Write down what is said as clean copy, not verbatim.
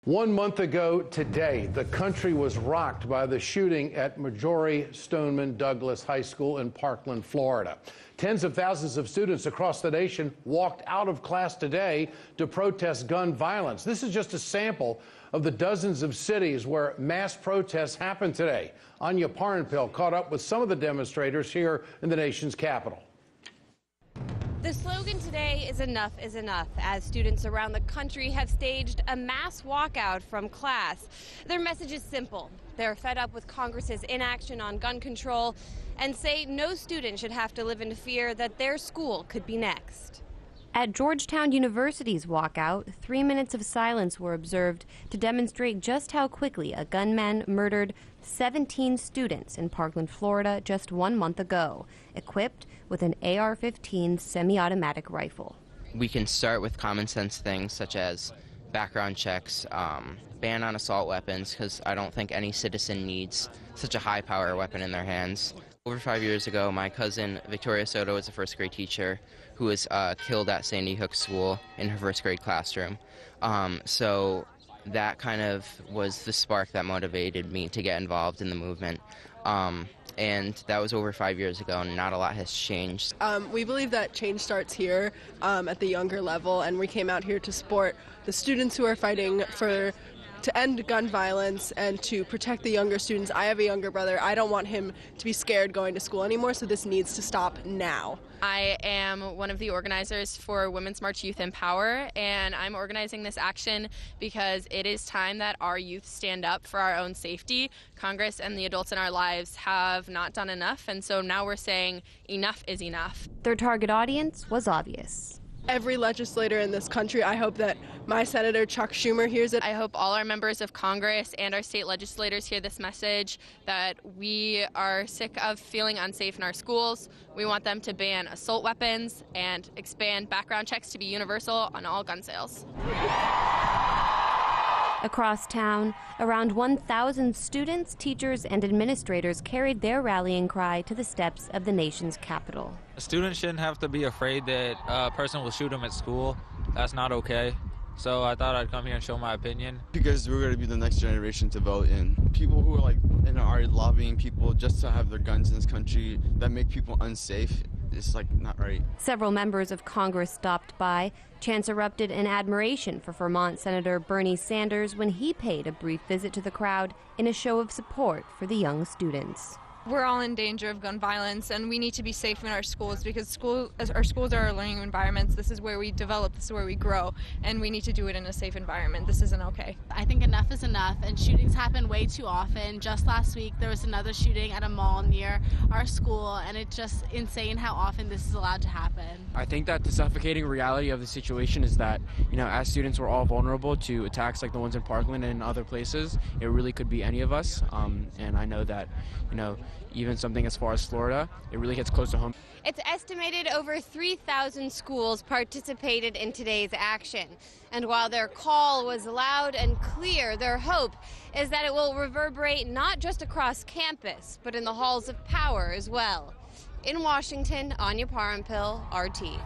1 month ago today, the country was rocked by the shooting at Marjory Stoneman Douglas High School in Parkland, Florida. Tens of thousands of students across the nation walked out of class today to protest gun violence. This is just a sample of the dozens of cities where mass protests happened today. Anya Parenpil caught up with some of the demonstrators here in the nation's capital. The slogan today is enough, as students around the country have staged a mass walkout from class. Their message is simple. They're fed up with Congress's inaction on gun control and say no student should have to live in fear that their school could be next. At Georgetown University's walkout, 3 minutes of silence were observed to demonstrate just how quickly a gunman murdered 17 students in Parkland, Florida just 1 month ago, equipped with an AR-15 semi-automatic rifle. We can start with common sense things such as background checks, ban on assault weapons, because I don't think any citizen needs such a high-power weapon in their hands. Over 5 years ago, my cousin Victoria Soto was a first grade teacher who was killed at Sandy Hook School in her first grade classroom. So that kind of was the spark that motivated me to get involved in the movement. And that was over 5 years ago, and not a lot has changed. We believe that change starts here at the younger level, and we came out here to support the students who are fighting to end gun violence and to protect the younger students. I have a younger brother. I don't want him to be scared going to school anymore, so this needs to stop now. I am one of the organizers for Women's March Youth Empower, and I'm organizing this action because it is time that our youth stand up for our own safety. Congress and the adults in our lives have not done enough, and so now we're saying enough is enough. Their target audience was obvious. Every legislator in this country, I hope that my Senator Chuck Schumer hears it. I hope all our members of Congress and our state legislators hear this message, that we are sick of feeling unsafe in our schools. We want them to ban assault weapons and expand background checks to be universal on all gun sales. Across town, around 1,000 students, teachers, and administrators carried their rallying cry to the steps of the nation's capital. Students shouldn't have to be afraid that a person will shoot them at school. That's not okay. So I thought I'd come here and show my opinion. Because we're going to be the next generation to vote, and people who are lobbying people just to have their guns in this country that make people unsafe, it's not right. Several members of Congress stopped by. Chants erupted in admiration for Vermont Senator Bernie Sanders when he paid a brief visit to the crowd in a show of support for the young students. We're all in danger of gun violence, and we need to be safe in our schools because our schools are our learning environments. This is where we develop, this is where we grow, and we need to do it in a safe environment. This isn't okay. I think enough is enough, and shootings happen way too often. Just last week, there was another shooting at a mall near our school, and it's just insane how often this is allowed to happen. I think that the suffocating reality of the situation is that, as students, we're all vulnerable to attacks like the ones in Parkland and other places. It really could be any of us, and I know that, even something as far as Florida, it really hits close to home. It's estimated over 3,000 schools participated in today's action. And while their call was loud and clear, their hope is that it will reverberate not just across campus, but in the halls of power as well. In Washington, Anya Parenpil, RT.